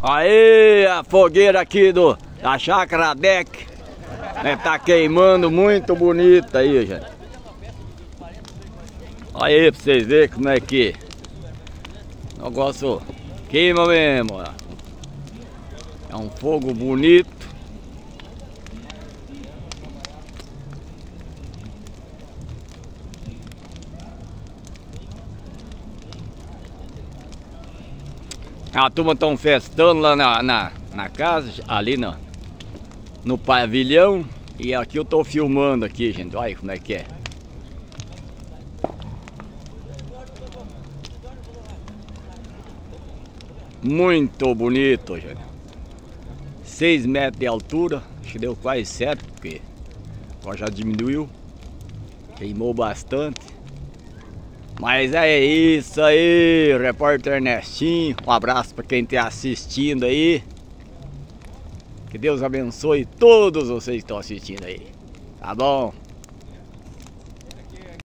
Aí, a fogueira aqui da Chácara Deck, né, tá queimando muito bonito aí, gente. Aí, pra vocês verem como é que o negócio queima mesmo, ó. É um fogo bonito. A turma estão festando lá na casa, ali no pavilhão. E aqui eu tô filmando aqui, gente. Olha como é que é. Muito bonito, gente. 6 metros de altura. Acho que deu quase certo, porque agora já diminuiu. Queimou bastante. Mas é isso aí, repórter Ernestinho. Um abraço para quem está assistindo aí. Que Deus abençoe todos vocês que estão assistindo aí. Tá bom?